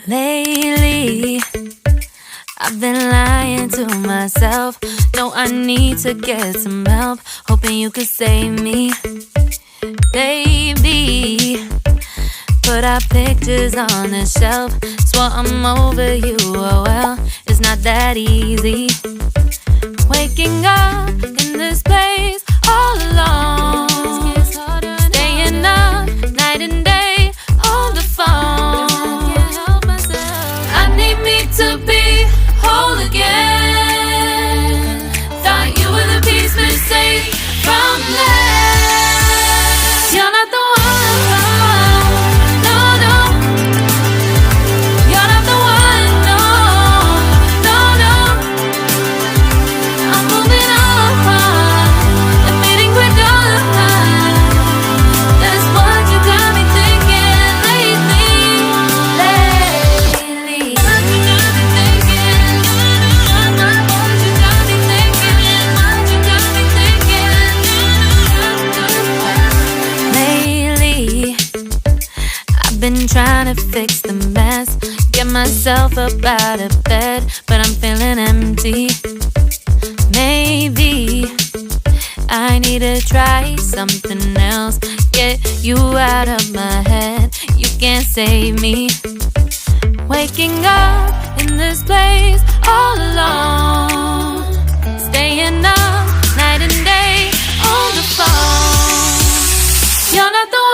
Lately, I've been lying to myself. No, I need to get some help. Hoping you could save me, baby. Put our pictures on the shelf. Swore I'm over you, oh well, it's not that easy. Waking up in this place all alone, staying up night and day on the phone. To be whole again. Thought you were the piece missing from left. You're not the one, no, no. You're not the one, no, no, no. I'm moving on, admitting we're done. That's what you got me thinking lately. Been trying to fix the mess, get myself up out of bed, but I'm feeling empty. Maybe I need to try something else, get you out of my head. You can't save me. Waking up in this place all alone, staying up night and day on the phone. You're not the one.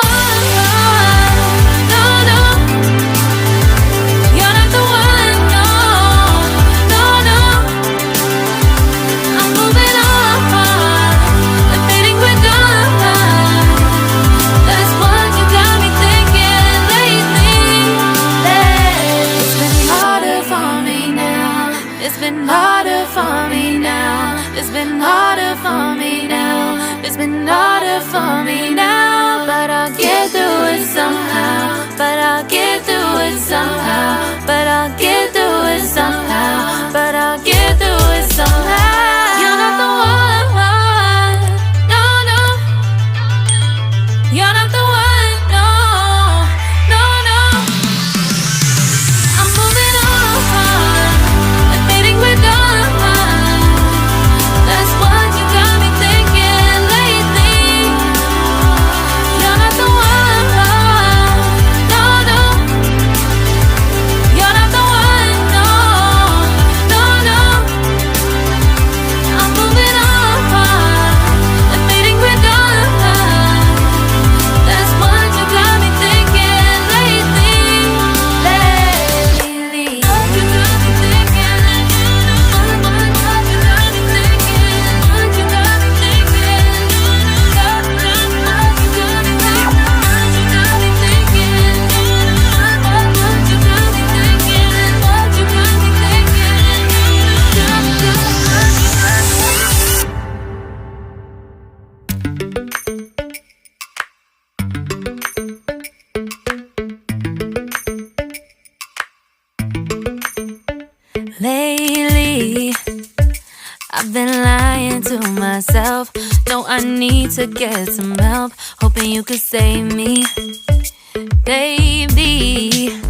It's been harder for me now. It's been harder for me now. It's been harder for me now. But I'll get through it somehow. But I'll get through it somehow. But I'll get through it somehow. But I'll get through it somehow. You're not the one. No, no. You're not the one. No, no, no. I'm moving on. We're done. That's what you got me thinking lately. You're not the one, no, no. You're not the one, no, no, no. I'm moving on, admitting we're done. That's what you got me thinking lately. What you got me thinking. Lately, I've been lying to myself. No, I need to get some help. Hoping you could save me, baby.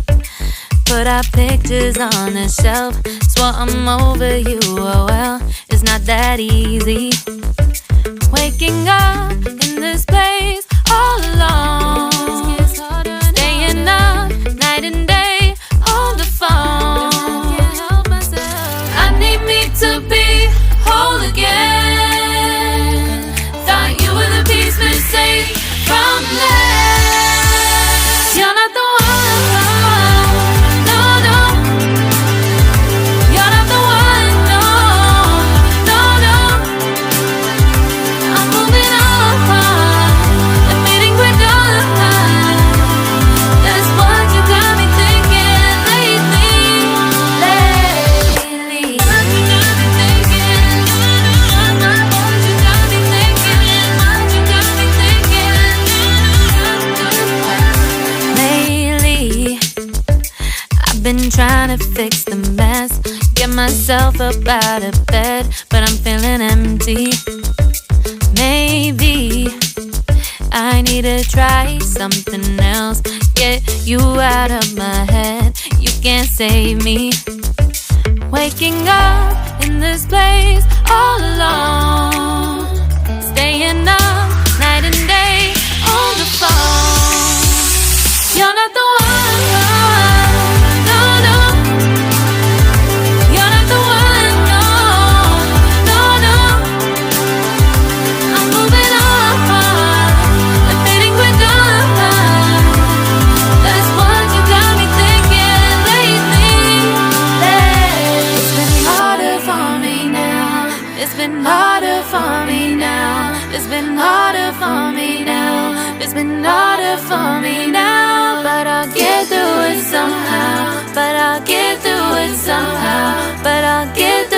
Put our pictures on the shelf. Swore I'm over you, oh well, it's not that easy. Waking up in this place all alone, staying up night and day on the phone. I need me to be whole again. Thought you were the piece missing from left. You're not the one, no, no. You're not the one, no, no, no. I'm moving on, myself up out of bed, but I'm feeling empty. Maybe I need to try something else. Get you out of my head, you can't save me. Waking up in this place all alone, staying up night and day on the phone. You're not the one, no, no. You're not the one, no, no, no. I'm moving on, admitting we're done. That's what you got me thinking lately. It's been harder for me now. It's been harder for me now. It's been harder for me now. It's been harder for me now. But I'll get through it somehow. But I'll get through it somehow. But I'll get through